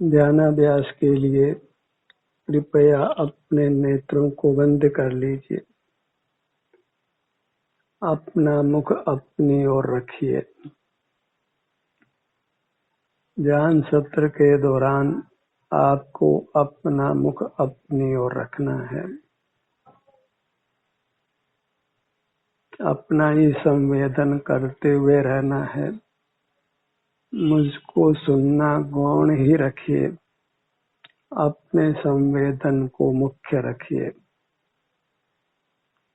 ध्यानाभ्यास के लिए कृपया अपने नेत्रों को बंद कर लीजिए। अपना मुख अपनी ओर रखिए। ध्यान सत्र के दौरान आपको अपना मुख अपनी ओर रखना है। अपना ही संवेदन करते हुए रहना है। मुझको सुनना गौण ही रखिए। अपने संवेदन को मुख्य रखिए।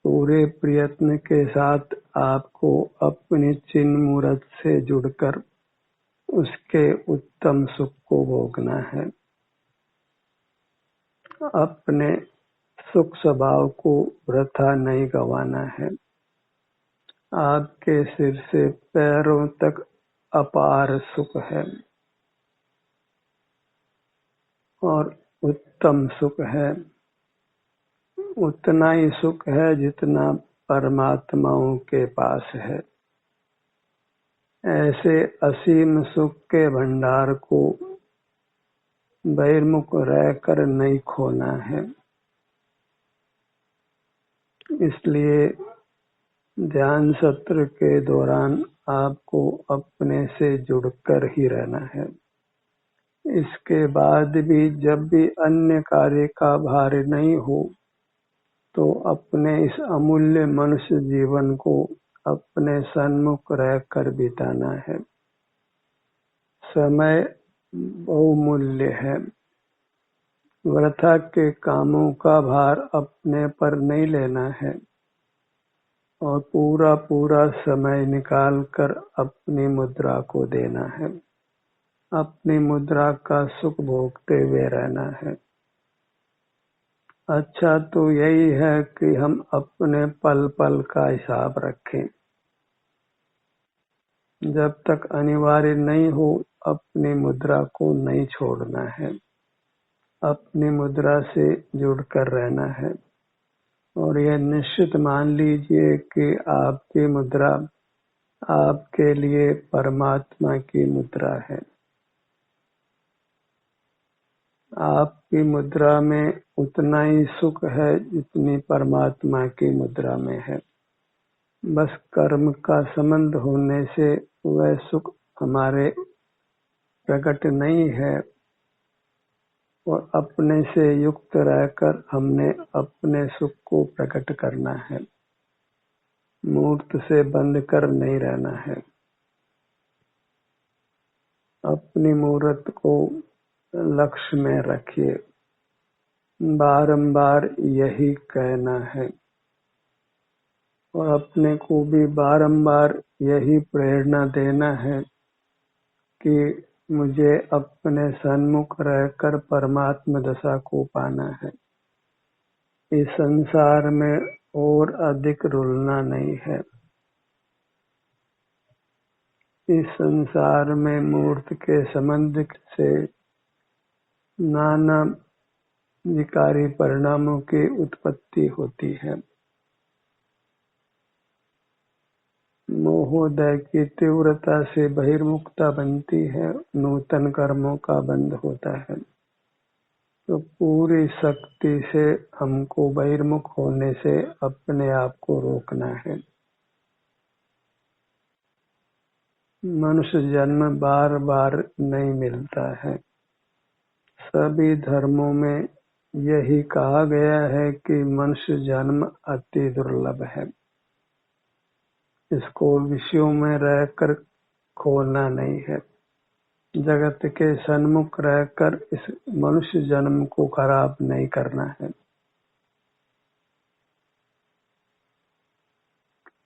पूरे प्रयत्न के साथ आपको अपनी चिन्ह मूर्त से जुड़कर उसके उत्तम सुख को भोगना है। अपने सुख स्वभाव को वृथा नहीं गंवाना है। आपके सिर से पैरों तक अपार सुख है और उत्तम सुख है। उतना ही सुख है जितना परमात्माओं के पास है। ऐसे असीम सुख के भंडार को बहिर्मुख रहकर नहीं खोना है। इसलिए ध्यान सत्र के दौरान आपको अपने से जुड़कर ही रहना है। इसके बाद भी जब भी अन्य कार्य का भार नहीं हो तो अपने इस अमूल्य मनुष्य जीवन को अपने सन्मुख रहकर बिताना है। समय बहुमूल्य है। वृथा के कामों का भार अपने पर नहीं लेना है और पूरा पूरा समय निकाल कर अपनी मुद्रा को देना है। अपनी मुद्रा का सुख भोगते हुए रहना है। अच्छा तो यही है कि हम अपने पल पल का हिसाब रखें। जब तक अनिवार्य नहीं हो अपनी मुद्रा को नहीं छोड़ना है। अपनी मुद्रा से जुड़कर रहना है और यह निश्चित मान लीजिए कि आपकी मुद्रा आपके लिए परमात्मा की मुद्रा है। आपकी मुद्रा में उतना ही सुख है जितनी परमात्मा की मुद्रा में है। बस कर्म का संबंध होने से वह सुख हमारे प्रकट नहीं है और अपने से युक्त रहकर हमने अपने सुख को प्रकट करना है। मूर्त से बंध कर नहीं रहना है। अपनी मूर्त को लक्ष्य में रखिए। बारंबार यही कहना है और अपने को भी बारंबार यही प्रेरणा देना है कि मुझे अपने सन्मुख रहकर परमात्मा दशा को पाना है। इस संसार में और अधिक रुलना नहीं है। इस संसार में मूर्त के संबंध से नाना विकारी परिणामों की उत्पत्ति होती है। मोहोदय की तीव्रता से बहिर्मुखता बनती है। नूतन कर्मों का बंध होता है। तो पूरी शक्ति से हमको बहिर्मुख होने से अपने आप को रोकना है। मनुष्य जन्म बार बार नहीं मिलता है। सभी धर्मों में यही कहा गया है कि मनुष्य जन्म अति दुर्लभ है। इसको विषयों में रहकर खोना नहीं है। जगत के सन्मुख रहकर इस मनुष्य जन्म को खराब नहीं करना है।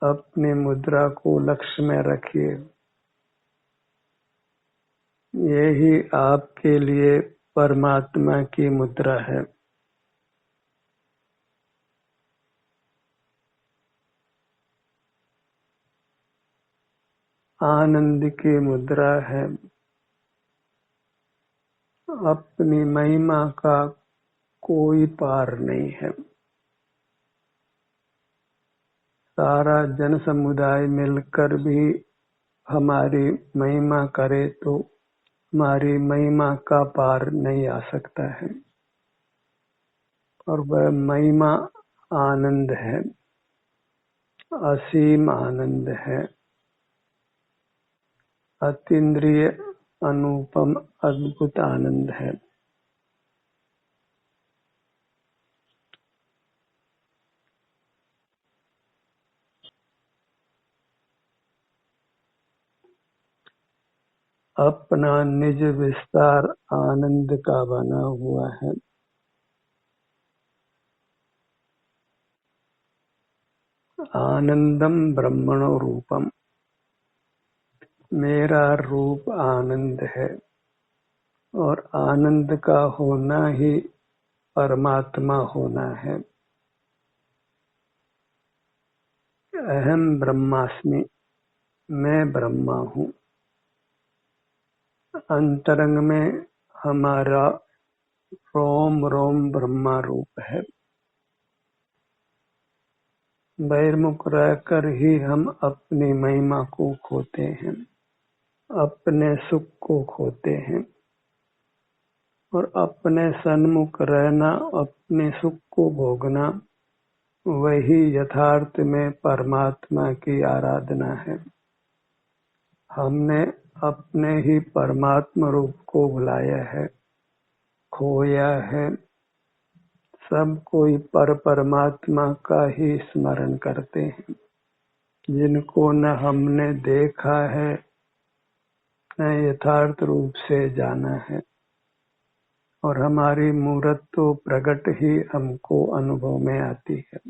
अपनी मुद्रा को लक्ष्य में रखिए। यही आपके लिए परमात्मा की मुद्रा है। आनंद की मुद्रा है। अपनी महिमा का कोई पार नहीं है। सारा जन समुदाय मिलकर भी हमारी महिमा करे तो हमारी महिमा का पार नहीं आ सकता है। और वह महिमा आनंद है, असीम आनंद है, अतीन्द्रिय अनुपम अद्भुत आनंद है। अपना निज विस्तार आनंद का बना हुआ है। आनंदम ब्रह्मणो रूपम, मेरा रूप आनंद है और आनंद का होना ही परमात्मा होना है। अहम ब्रह्मास्मि, मैं ब्रह्मा हूँ। अंतरंग में हमारा रोम रोम ब्रह्मा रूप है। बहिर्मुख रहकर ही हम अपनी महिमा को खोते हैं, अपने सुख को खोते हैं। और अपने सन्मुख रहना, अपने सुख को भोगना, वही यथार्थ में परमात्मा की आराधना है। हमने अपने ही परमात्मा रूप को भुलाया है, खोया है। सब कोई परमात्मा का ही स्मरण करते हैं, जिनको न हमने देखा है न यथार्थ रूप से जाना है। और हमारी मूर्त तो प्रकट ही हमको अनुभव में आती है।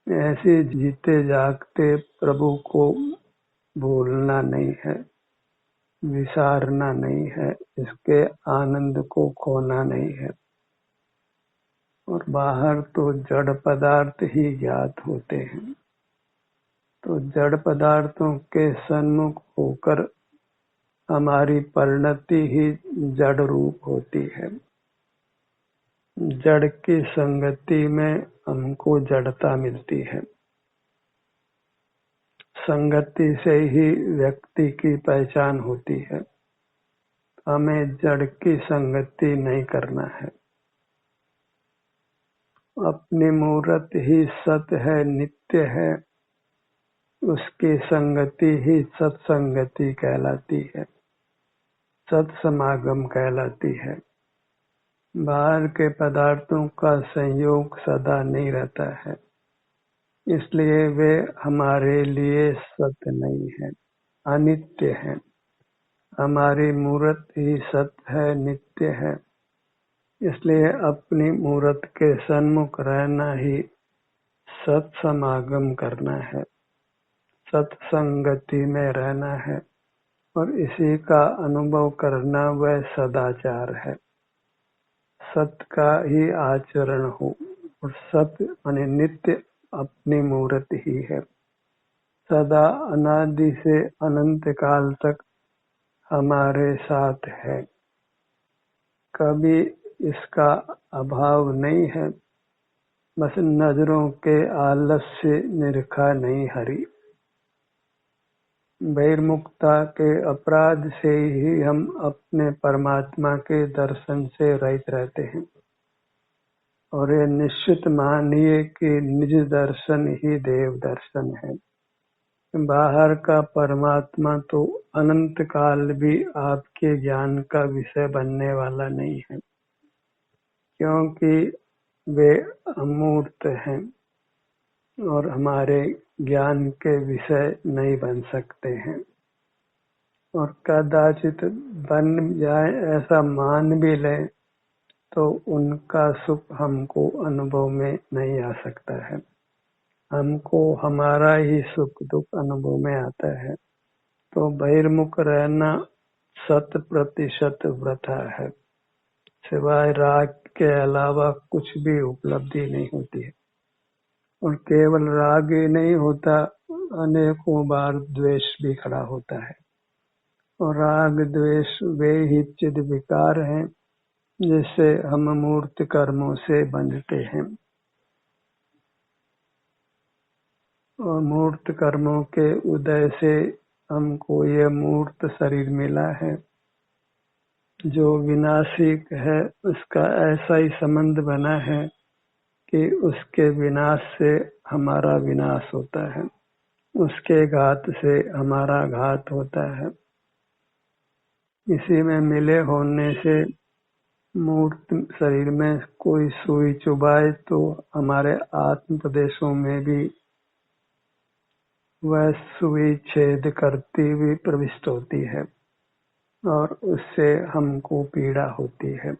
ऐसे जीते जागते प्रभु को भूलना नहीं है, विसारना नहीं है, इसके आनंद को खोना नहीं है। और बाहर तो जड़ पदार्थ ही ज्ञात होते हैं, तो जड़ पदार्थों के सन्मुख होकर हमारी परिणति ही जड़ रूप होती है। जड़ की संगति में हमको जड़ता मिलती है। संगति से ही व्यक्ति की पहचान होती है। हमें जड़ की संगति नहीं करना है। अपनी मूर्त ही सत है, नित्य है, उसकी संगति ही सत्संगति कहलाती है, सत्समागम कहलाती है। बाहर के पदार्थों का संयोग सदा नहीं रहता है, इसलिए वे हमारे लिए सत्य नहीं है, अनित्य है। हमारी मूर्त ही सत्य है, नित्य है। इसलिए अपनी मूर्त के सन्मुख रहना ही सत्समागम करना है, सत्संगति में रहना है। और इसी का अनुभव करना वह सदाचार है। सत्य का ही आचरण हो। और सत्य माने नित्य अपनी मूर्त ही है, सदा अनादि से अनंत काल तक हमारे साथ है। कभी इसका अभाव नहीं है, बस नजरों के आलस्य निरखा नहीं हरि। बहिर्मुखता के अपराध से ही हम अपने परमात्मा के दर्शन से रहित रहते हैं। और ये निश्चित मानिए कि निज दर्शन ही देव दर्शन है। बाहर का परमात्मा तो अनंत काल भी आपके ज्ञान का विषय बनने वाला नहीं है, क्योंकि वे अमूर्त हैं और हमारे ज्ञान के विषय नहीं बन सकते हैं। और कदाचित बन जाए, ऐसा मान भी लें, तो उनका सुख हमको अनुभव में नहीं आ सकता है। हमको हमारा ही सुख दुख अनुभव में आता है। तो बहिर्मुख रहना 100% वृथा है। सिवाय राग के अलावा कुछ भी उपलब्धि नहीं होती है। और केवल राग ही नहीं होता, अनेकों बार द्वेष भी खड़ा होता है। और राग द्वेष वे ही चिद विकार हैं जिससे हम मूर्त कर्मों से बंधते हैं। और मूर्त कर्मों के उदय से हमको ये मूर्त शरीर मिला है जो विनाशिक है, उसका ऐसा ही संबंध बना है कि उसके विनाश से हमारा विनाश होता है, उसके घात से हमारा घात होता है। इसी में मिले होने से मूर्त शरीर में कोई सुई चुभाए तो हमारे आत्म प्रदेशों में भी वह सुई छेद करती हुई प्रविष्ट होती है और उससे हमको पीड़ा होती है।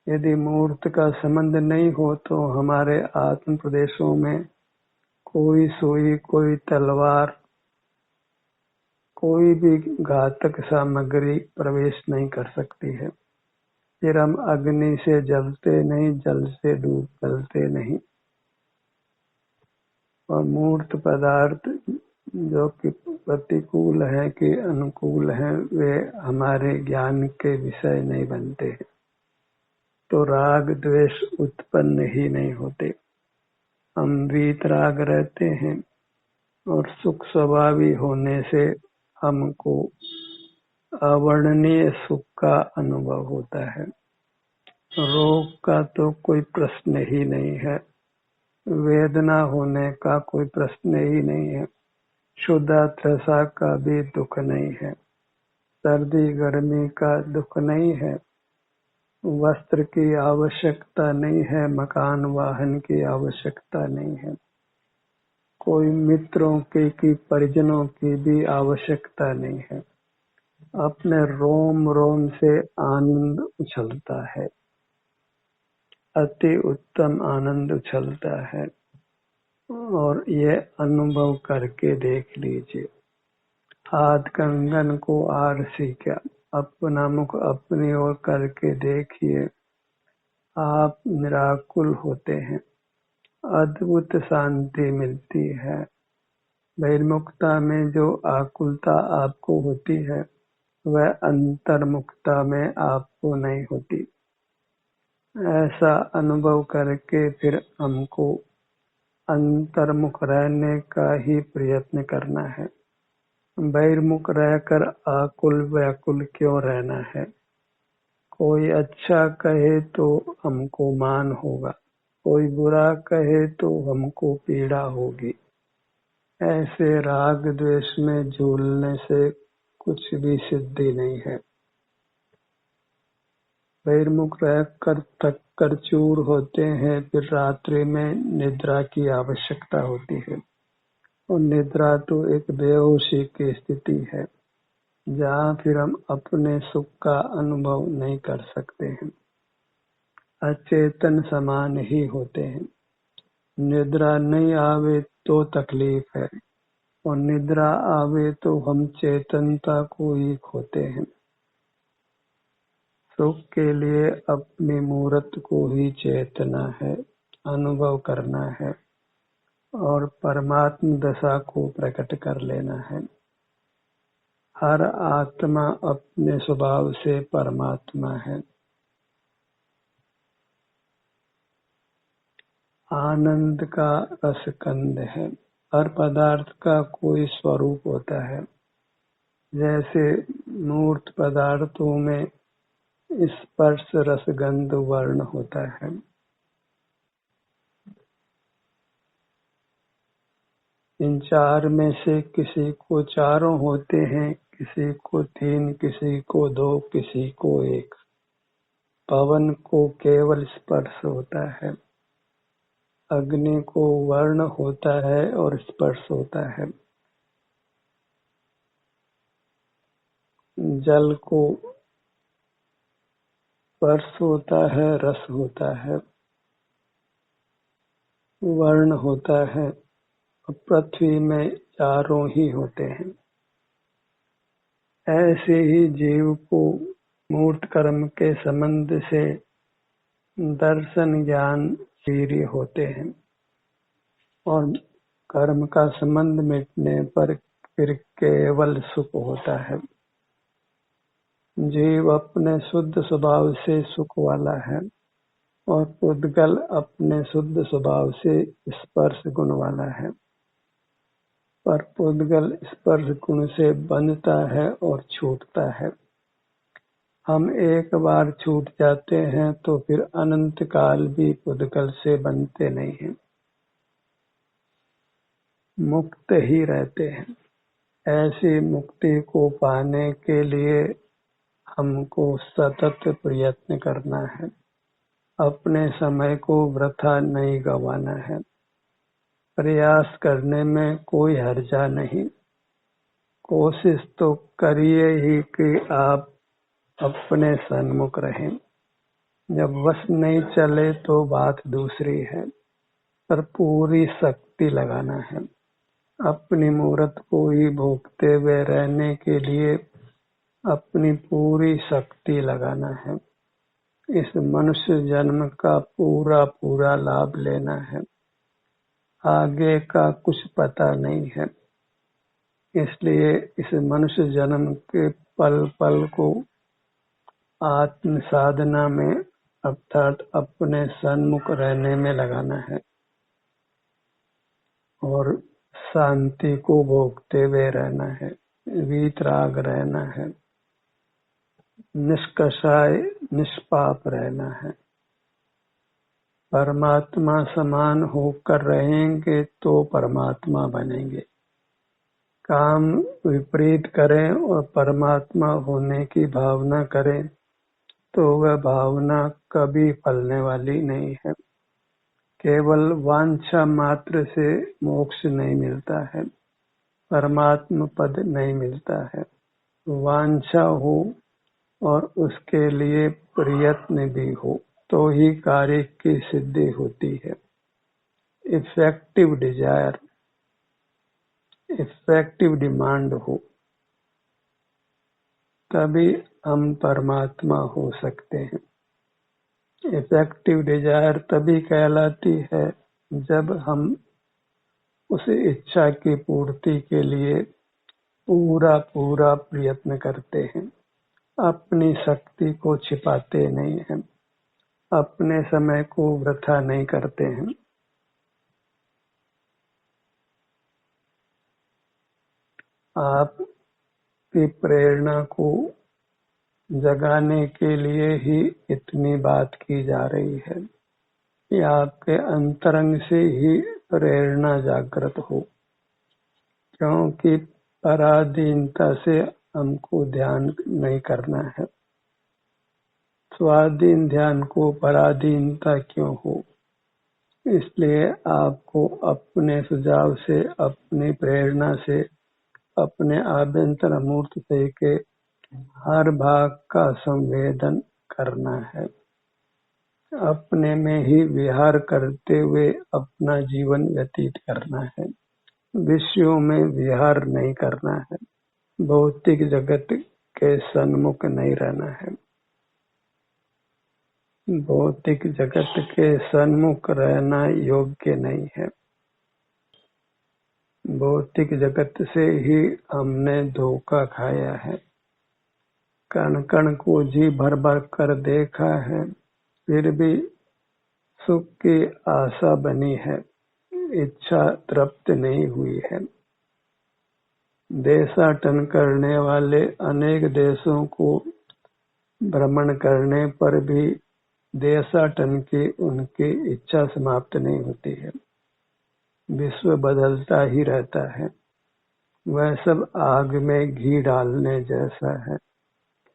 यदि मूर्त का संबंध नहीं हो तो हमारे आत्म प्रदेशों में कोई सुई, कोई तलवार, कोई भी घातक सामग्री प्रवेश नहीं कर सकती है। फिर हम अग्नि से जलते नहीं, जल से डूब जलते नहीं। और मूर्त पदार्थ जो कि प्रतिकूल है कि अनुकूल है, वे हमारे ज्ञान के विषय नहीं बनते हैं, तो राग द्वेष उत्पन्न ही नहीं होते। हम वीतराग रहते हैं और सुख स्वभावी होने से हमको अवर्णनीय सुख का अनुभव होता है। रोग का तो कोई प्रश्न ही नहीं है, वेदना होने का कोई प्रश्न ही नहीं है, क्षुधा तृषा का भी दुख नहीं है, सर्दी गर्मी का दुख नहीं है, वस्त्र की आवश्यकता नहीं है, मकान वाहन की आवश्यकता नहीं है, कोई मित्रों की परिजनों की भी आवश्यकता नहीं है। अपने रोम रोम से आनंद उछलता है, अति उत्तम आनंद उछलता है। और ये अनुभव करके देख लीजिए। हाथ कंगन को आरसी क्या, अपना मुख अपनी ओर करके देखिए, आप निराकुल होते हैं, अद्भुत शांति मिलती है। बहिर्मुखता में जो आकुलता आपको होती है वह अंतर्मुखता में आपको नहीं होती। ऐसा अनुभव करके फिर हमको अंतर्मुख रहने का ही प्रयत्न करना है। बहिर्मुख रहकर आकुल व्याकुल क्यों रहना है? कोई अच्छा कहे तो हमको मान होगा, कोई बुरा कहे तो हमको पीड़ा होगी। ऐसे राग द्वेष में झूलने से कुछ भी सिद्धि नहीं है। बहिर्मुख रहकर थक कर चूर होते हैं, फिर रात्रि में निद्रा की आवश्यकता होती है। और निद्रा तो एक बेहोशी की स्थिति है जहाँ फिर हम अपने सुख का अनुभव नहीं कर सकते हैं, अचेतन समान ही होते हैं। निद्रा नहीं आवे तो तकलीफ है और निद्रा आवे तो हम चेतनता को ही खोते हैं। सुख के लिए अपनी मूर्त को ही चेतना है, अनुभव करना है और परमात्म दशा को प्रकट कर लेना है। हर आत्मा अपने स्वभाव से परमात्मा है। आनंद का रसकंद है। हर पदार्थ का कोई स्वरूप होता है। जैसे मूर्त पदार्थों में स्पर्श रसगंध वर्ण होता है। इन चार में से किसी को चारों होते हैं, किसी को तीन, किसी को दो, किसी को एक। पवन को केवल स्पर्श होता है, अग्नि को वर्ण होता है और स्पर्श होता है, जल को स्पर्श होता है, रस होता है, वर्ण होता है। पृथ्वी में चारों ही होते हैं। ऐसे ही जीव को मूर्त कर्म के संबंध से दर्शन ज्ञान वीर्य होते हैं और कर्म का संबंध मिटने पर फिर केवल सुख होता है। जीव अपने शुद्ध स्वभाव से सुख वाला है और पुद्गल अपने शुद्ध स्वभाव से स्पर्श गुण वाला है। पर पुद्गल स्पर्श गुण से बंधता है और छूटता है। हम एक बार छूट जाते हैं तो फिर अनंत काल भी पुद्गल से बनते नहीं हैं, मुक्त ही रहते हैं। ऐसी मुक्ति को पाने के लिए हमको सतत प्रयत्न करना है, अपने समय को वृथा नहीं गंवाना है। प्रयास करने में कोई हर्जा नहीं, कोशिश तो करिए ही कि आप अपने सन्मुख रहें। जब वश नहीं चले तो बात दूसरी है, पर पूरी शक्ति लगाना है। अपनी मूर्त को ही भोगते हुए रहने के लिए अपनी पूरी शक्ति लगाना है। इस मनुष्य जन्म का पूरा लाभ लेना है। आगे का कुछ पता नहीं है, इसलिए इस मनुष्य जन्म के पल पल को आत्म साधना में अर्थात अपने सन्मुख रहने में लगाना है और शांति को भोगते हुए रहना है, वीतराग रहना है, निष्कषाय निष्पाप रहना है। परमात्मा समान होकर रहेंगे तो परमात्मा बनेंगे। काम विपरीत करें और परमात्मा होने की भावना करें तो वह भावना कभी फलने वाली नहीं है। केवल वांछा मात्र से मोक्ष नहीं मिलता है, परमात्मा पद नहीं मिलता है। वांछा हो और उसके लिए प्रयत्न भी हो तो ही कार्य की सिद्धि होती है। इफेक्टिव डिजायर, इफेक्टिव डिमांड हो तभी हम परमात्मा हो सकते हैं। इफेक्टिव डिजायर तभी कहलाती है जब हम उस इच्छा की पूर्ति के लिए पूरा प्रयत्न करते हैं, अपनी शक्ति को छिपाते नहीं हैं, अपने समय को वृथा नहीं करते हैं। आपकी प्रेरणा को जगाने के लिए ही इतनी बात की जा रही है कि आपके अंतरंग से ही प्रेरणा जागृत हो, क्योंकि पराधीनता से हमको ध्यान नहीं करना है। स्वाधीन ध्यान को पराधीनता क्यों हो, इसलिए आपको अपने सुझाव से, अपनी प्रेरणा से, अपने आभ्यंतर मूर्त से के हर भाग का संवेदन करना है। अपने में ही विहार करते हुए अपना जीवन व्यतीत करना है, विषयों में विहार नहीं करना है, भौतिक जगत के सन्मुख नहीं रहना है। भौतिक जगत के सन्मुख रहना योग्य नहीं है। भौतिक जगत से ही हमने धोखा खाया है, कण कण को जी भर भर कर देखा है, फिर भी सुख की आशा बनी है, इच्छा तृप्त नहीं हुई है। देशाटन करने वाले अनेक देशों को भ्रमण करने पर भी देशाटन की उनकी इच्छा समाप्त नहीं होती है। विश्व बदलता ही रहता है। वह सब आग में घी डालने जैसा है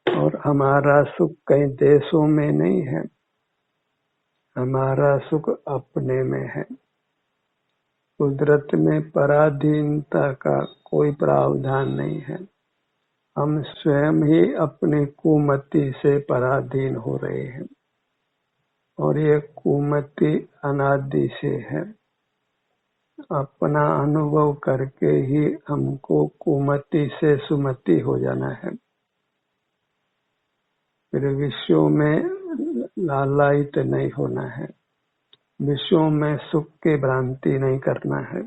और हमारा सुख कई देशों में नहीं है, हमारा सुख अपने में है। कुदरत में पराधीनता का कोई प्रावधान नहीं है। हम स्वयं ही अपनी कुमति से पराधीन हो रहे हैं और ये कुमति अनादि से है। अपना अनुभव करके ही हमको कुमति से सुमति हो जाना है। फिर विश्व में लालायित नहीं होना है, विश्व में सुख की भ्रांति नहीं करना है।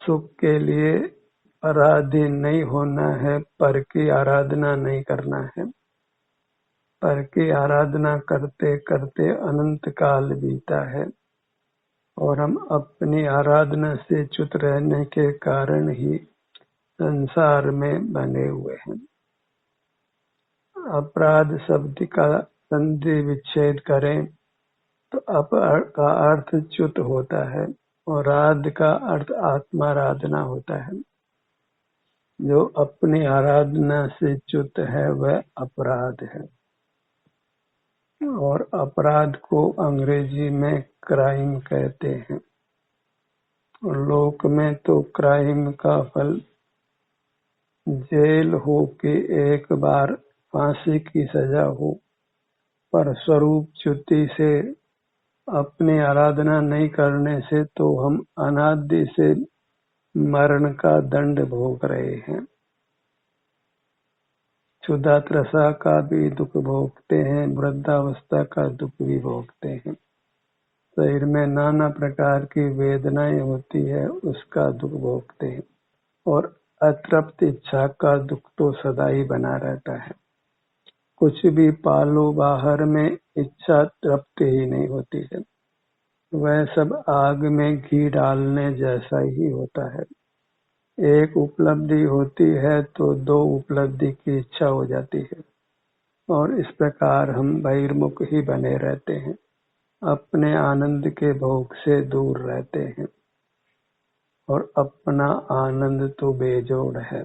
सुख के लिए पराधीन नहीं होना है, पर की आराधना नहीं करना है। पर की आराधना करते करते अनंत काल बीता है, और हम अपनी आराधना से च्युत रहने के कारण ही संसार में बने हुए हैं। अपराध शब्द का संधि विच्छेद करें तो अप का अर्थ च्युत होता है और राध का अर्थ आत्माराधना होता है। जो अपनी आराधना से च्युत है वह अपराध है, और अपराध को अंग्रेजी में क्राइम कहते हैं। लोक में तो क्राइम का फल जेल हो कि एक बार फांसी की सजा हो, पर स्वरूप च्युति से अपनी आराधना नहीं करने से तो हम अनादि से मरण का दंड भोग रहे हैं। क्षुधा त्रसा का भी दुख भोगते हैं, वृद्धावस्था का दुख भी भोगते हैं। शरीर में नाना प्रकार की वेदनाएं होती है, उसका दुख भोगते हैं। और अतृप्त इच्छा का दुख तो सदा ही बना रहता है। कुछ भी पालो बाहर में इच्छा तृप्त ही नहीं होती है। वह सब आग में घी डालने जैसा ही होता है। एक उपलब्धि होती है तो दो उपलब्धि की इच्छा हो जाती है, और इस प्रकार हम बहिर्मुख ही बने रहते हैं, अपने आनंद के भोग से दूर रहते हैं। और अपना आनंद तो बेजोड़ है,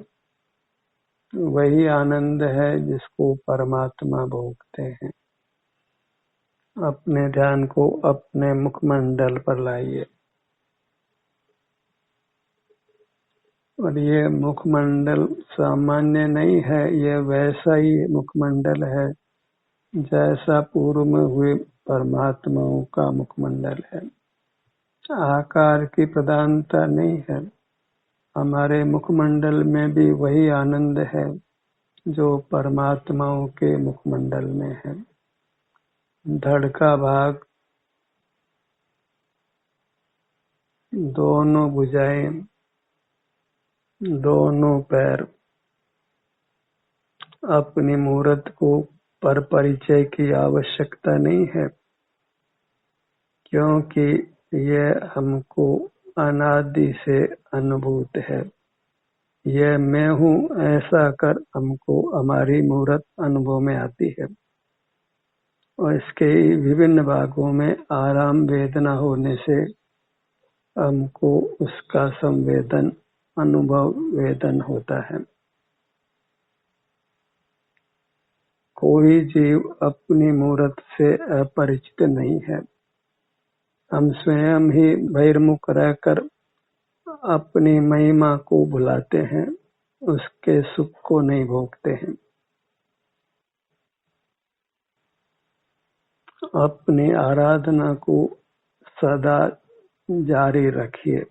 वही आनंद है जिसको परमात्मा भोगते हैं। अपने ध्यान को अपने मुखमंडल पर लाइए, और ये मुखमंडल सामान्य नहीं है, ये वैसा ही मुखमंडल है जैसा पूर्व में हुए परमात्माओं का मुखमंडल है। आकार की प्रधानता नहीं है। हमारे मुखमंडल में भी वही आनंद है जो परमात्माओं के मुखमंडल में है। धड़ का भाग, दोनों भुजाएं, दोनों पैर, अपनी मूर्त को पर परिचय की आवश्यकता नहीं है, क्योंकि यह हमको अनादि से अनुभूत है। यह मैं हूँ ऐसा कर हमको हमारी मूर्त अनुभव में आती है, और इसके विभिन्न भागों में आराम वेदना होने से हमको उसका संवेदन अनुभव वेदन होता है। कोई जीव अपनी मूर्त से अपरिचित नहीं है। हम स्वयं ही बहिर्मुख रहकर अपनी महिमा को भुलाते हैं, उसके सुख को नहीं भोगते हैं। अपनी आराधना को सदा जारी रखिए।